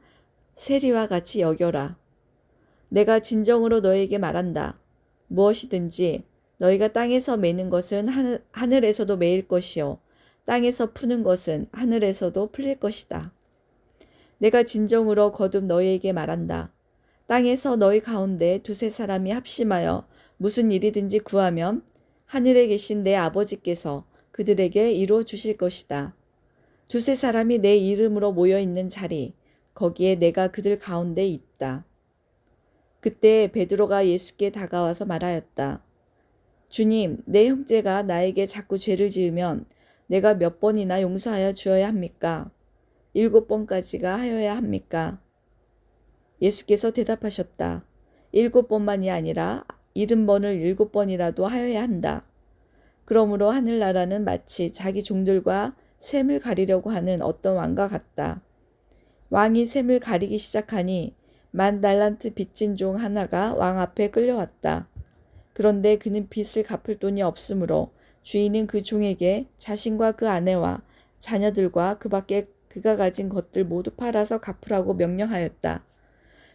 세리와 같이 여겨라. 내가 진정으로 너에게 말한다. 무엇이든지 너희가 땅에서 매는 것은 하늘에서도 매일 것이요 땅에서 푸는 것은 하늘에서도 풀릴 것이다. 내가 진정으로 거듭 너희에게 말한다. 땅에서 너희 가운데 두세 사람이 합심하여 무슨 일이든지 구하면 하늘에 계신 내 아버지께서 그들에게 이루어 주실 것이다. 두세 사람이 내 이름으로 모여 있는 자리, 거기에 내가 그들 가운데 있다. 그때 베드로가 예수께 다가와서 말하였다. 주님, 내 형제가 나에게 자꾸 죄를 지으면 내가 몇 번이나 용서하여 주어야 합니까? 7번까지가 하여야 합니까? 예수께서 대답하셨다. 7번만이 아니라 70번을 7번이라도 하여야 한다. 그러므로 하늘나라는 마치 자기 종들과 샘을 가리려고 하는 어떤 왕과 같다. 왕이 샘을 가리기 시작하니 10달란트 빚진 종 하나가 왕 앞에 끌려왔다. 그런데 그는 빚을 갚을 돈이 없으므로 주인은 그 종에게 자신과 그 아내와 자녀들과 그 밖에 그가 가진 것들 모두 팔아서 갚으라고 명령하였다.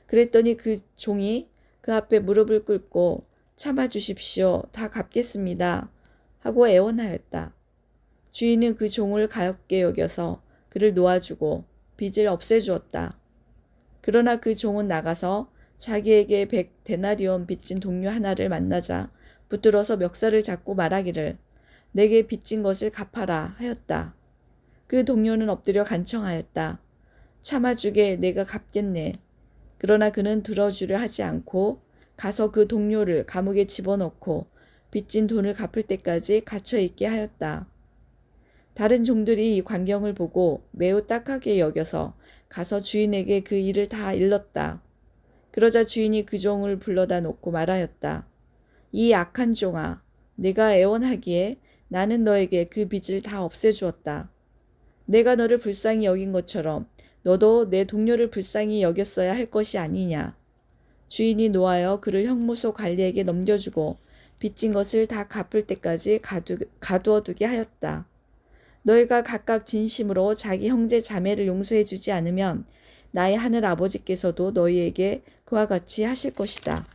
그랬더니 그 종이 그 앞에 무릎을 꿇고 참아주십시오. 다 갚겠습니다. 하고 애원하였다. 주인은 그 종을 가엾게 여겨서 그를 놓아주고 빚을 없애주었다. 그러나 그 종은 나가서 자기에게 100데나리온 빚진 동료 하나를 만나자 붙들어서 멱살을 잡고 말하기를 내게 빚진 것을 갚아라 하였다. 그 동료는 엎드려 간청하였다. 참아주게 내가 갚겠네. 그러나 그는 들어주려 하지 않고 가서 그 동료를 감옥에 집어넣고 빚진 돈을 갚을 때까지 갇혀있게 하였다. 다른 종들이 이 광경을 보고 매우 딱하게 여겨서 가서 주인에게 그 일을 다 일렀다. 그러자 주인이 그 종을 불러다 놓고 말하였다. 이 악한 종아, 네가 애원하기에 나는 너에게 그 빚을 다 없애주었다. 내가 너를 불쌍히 여긴 것처럼 너도 내 동료를 불쌍히 여겼어야 할 것이 아니냐. 주인이 노하여 그를 형무소 관리에게 넘겨주고 빚진 것을 다 갚을 때까지 가두어 두게 하였다. 너희가 각각 진심으로 자기 형제 자매를 용서해 주지 않으면 나의 하늘 아버지께서도 너희에게 그와 같이 하실 것이다.